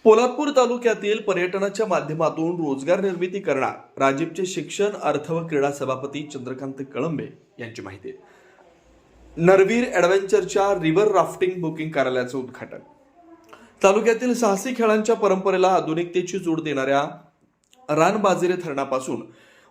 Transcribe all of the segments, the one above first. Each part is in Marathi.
पोलादपूर तालुक्यातील पर्यटनाच्या माध्यमातून रोजगार निर्मिती करणार राजीवचे शिक्षण अर्थ व क्रीडा सभापती चंद्रकांत कळंबे यांची माहिती आहे. नरवीर ॲडव्हेंचरच्या रिव्हर राफ्टिंग बुकिंग कार्यालयाचं उद्घाटन. तालुक्यातील साहसी खेळांच्या परंपरेला आधुनिकतेची जोड देणाऱ्या रानबाजिरे धरणापासून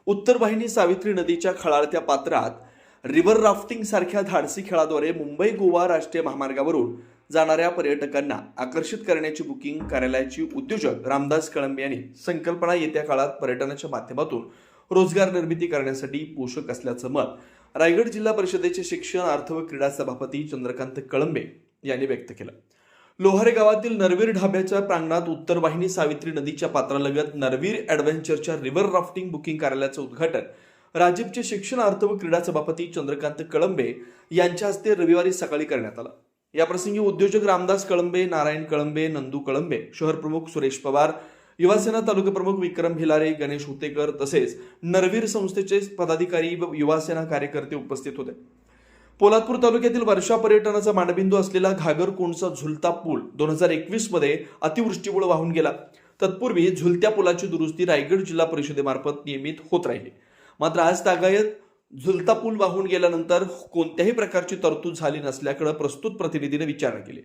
उत्तर वाहिनी सावित्री नदीच्या खळाळत्या पात्रात रिव्हर राफ्टिंग सारख्या धाडसी खेळाद्वारे मुंबई गोवा राष्ट्रीय महामार्गावरून जाणाऱ्या पर्यटकांना आकर्षित करण्याची बुकिंग कार्यालयाची उद्योजक रामदास कळंबे यांनी संकल्पना येत्या काळात पर्यटनाच्या माध्यमातून रोजगार निर्मिती करण्यासाठी पोषक असल्याचं मत रायगड जिल्हा परिषदेचे शिक्षण अर्थ व क्रीडा सभापती चंद्रकांत कळंबे यांनी व्यक्त केलं. लोहारे गावातील नरवीर ढाब्याच्या प्रांगणात उत्तर वाहिनी सावित्री नदीच्या पात्रालगत नरवीर ॲडव्हेंचरच्या रिव्हर राफ्टिंग बुकिंग कार्यालयाचं उद्घाटन राजीवचे शिक्षण अर्थ व क्रीडा सभापती चंद्रकांत कळंबे यांच्या हस्ते रविवारी सकाळी करण्यात आलं. याप्रसंगी उद्योजक रामदास कळंबे, नारायण कळंबे, नंदू कळंबे, शहर प्रमुख सुरेश पवार, युवासेना तालुका प्रमुख विक्रम भिलारे, गणेश हुतेकर तसेच नरवीर संस्थेचे पदाधिकारी व युवासेना कार्यकर्ते उपस्थित होते. पोलादपूर तालुक्यातील वर्षा पर्यटनाचा मानबिंदू असलेला घागरकोंडचा झुलता पूल 2021 मध्ये अतिवृष्टीमुळे वाहून गेला. तत्पूर्वी झुलत्या पुलाची दुरुस्ती रायगड जिल्हा परिषदेमार्फत नियमित होत राहिली. मात्र आज तागायत झुलता पूल वाहून गेल्यानंतर कोणत्याही प्रकारची तरतूद झाली नसल्याकडे प्रस्तुत प्रतिनिधीने विचारणा केली.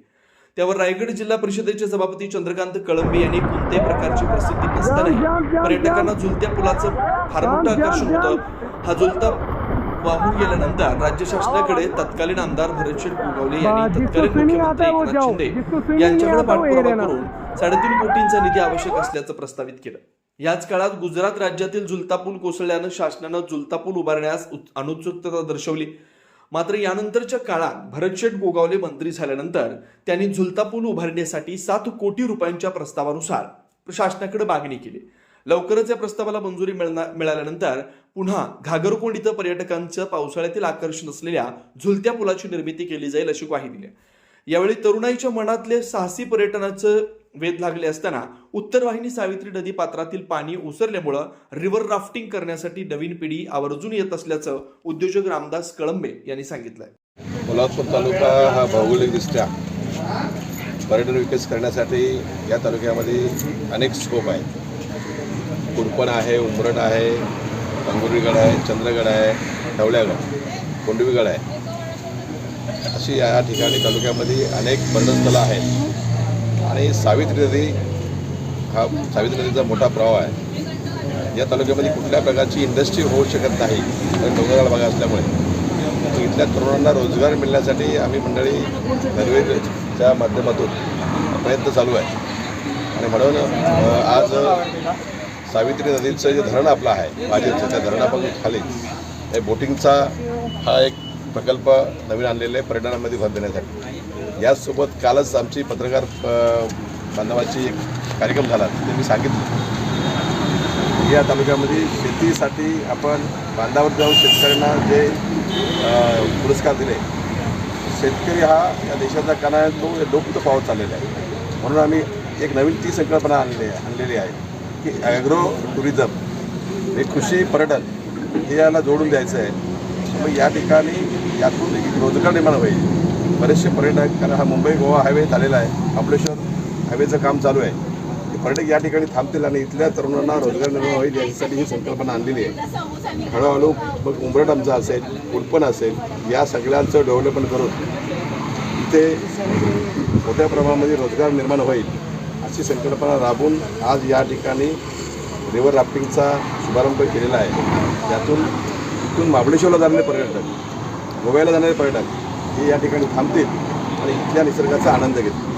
त्यावर रायगड जिल्हा परिषदेचे सभापती चंद्रकांत कळंबे यांनी कोणत्याही प्रकारची प्रसिद्धी नसतानाही पर्यटकांना झुलत्या पुलाचं फार मोठं आकर्षण होतं. हा झुलता वाहून गेल्यानंतर राज्य शासनाकडे तत्कालीन आमदार भरतशेठ गोगावले यांनी तत्कालीन मुख्यमंत्री एकनाथ शिंदे यांच्याकडे पाठपुरावा करून 3.5 कोटींचा निधी आवश्यक असल्याचं प्रस्तावित केलं. याच काळात गुजरात राज्यातील झुलता पूल कोसळल्यानं शासनानं झुलता पूल उभारण्यास अनुत्सुकता दर्शवली. मात्र यानंतरच्या काळात भरतशेठ गोगावले मंत्री झाल्यानंतर त्यांनी झुलता पूल उभारण्यासाठी 7 कोटी रुपयांच्या प्रस्तावानुसार शासनाकडे मागणी केली. लवकरच या प्रस्तावाला मंजुरी मिळाल्यानंतर पुन्हा घागरकोंड इथं पर्यटकांचं पावसाळ्यातील आकर्षण असलेल्या झुलत्या पुलाची निर्मिती केली जाईल अशी ग्वाही दिली. यावेळी तरुणाईच्या मनातले साहसी पर्यटनाचं वेध लागले असताना उत्तर वाहिनी सावित्री नदी पात्रातील पाणी ओसरल्यामुळं रिव्हर राफ्टिंग करण्यासाठी नवीन पिढी आवर्जून येत असल्याचं उद्योजक रामदास कळंबे यांनी सांगितलंय. पोलादपूर तालुका हा भौगोलिकदृष्ट्या पर्यटन विकास करण्यासाठी या तालुक्यामध्ये अनेक स्कोप आहेत. कुडपण आहे, उंबरठ आहे, अंगुरीगड आहे, चंद्रगड आहे, ढवळ्यागड, कोंडवीगड आहे. अशी या ठिकाणी तालुक्यामध्ये अनेक पर्यटनस्थळं आहेत आणि सावित्री नदी हा सावित्री नदीचा मोठा प्रवाह आहे. या तालुक्यामध्ये कुठल्या प्रकारची इंडस्ट्री होऊ शकत नाही कारण डोंगराळ भाग असल्यामुळे. इथल्या तरुणांना रोजगार मिळण्यासाठी आम्ही मंडळी नरवीरच्या माध्यमातून प्रयत्न चालू आहे आणि म्हणून आज सावित्री नदीचं जे धरण आपलं आहे बाजेचं त्या धरणापासून खाली हे बोटिंगचा हा एक प्रकल्प नवीन आणलेला आहे पर्यटनामध्ये भर देण्यासाठी. याचसोबत कालच आमची पत्रकार बांधवाची एक कार्यक्रम झाला ते मी सांगितलं. या तालुक्यामध्ये शेतीसाठी आपण बांधावर जाऊन शेतकऱ्यांना जे पुरस्कार दिले, शेतकरी हा या देशाचा कणा आहे, तो लोक पावत चाललेला आहे. म्हणून आम्ही एक नवीन ती संकल्पना आणलेली आहे की ॲग्रो टुरिझम हे कृषी पर्यटन हे याला जोडून द्यायचं आहे. मग या ठिकाणी यातून एक रोजगार निर्माण होईल. बरेचसे पर्यटक, कारण हा मुंबई गोवा हायवे झालेला आहे, महाबळेश्वर हायवेचं काम चालू आहे, पर्यटक या ठिकाणी थांबतील आणि इथल्या तरुणांना रोजगार निर्माण होईल यासाठी ही संकल्पना आणलेली आहे. हळूहळू मग उंबरठ आमचा असेल, कुडपण असेल, या सगळ्यांचं डेव्हलपमेंट करून इथे मोठ्या प्रमाणामध्ये रोजगार निर्माण होईल अशी संकल्पना राबवून आज या ठिकाणी रिव्हर राफ्टिंगचा शुभारंभ केलेला आहे. यातून इथून महाबळेश्वरला जाणारे पर्यटक, गोव्याला जाणारे पर्यटक हे या ठिकाणी थांबतील आणि इथल्या निसर्गाचा आनंद घेतील.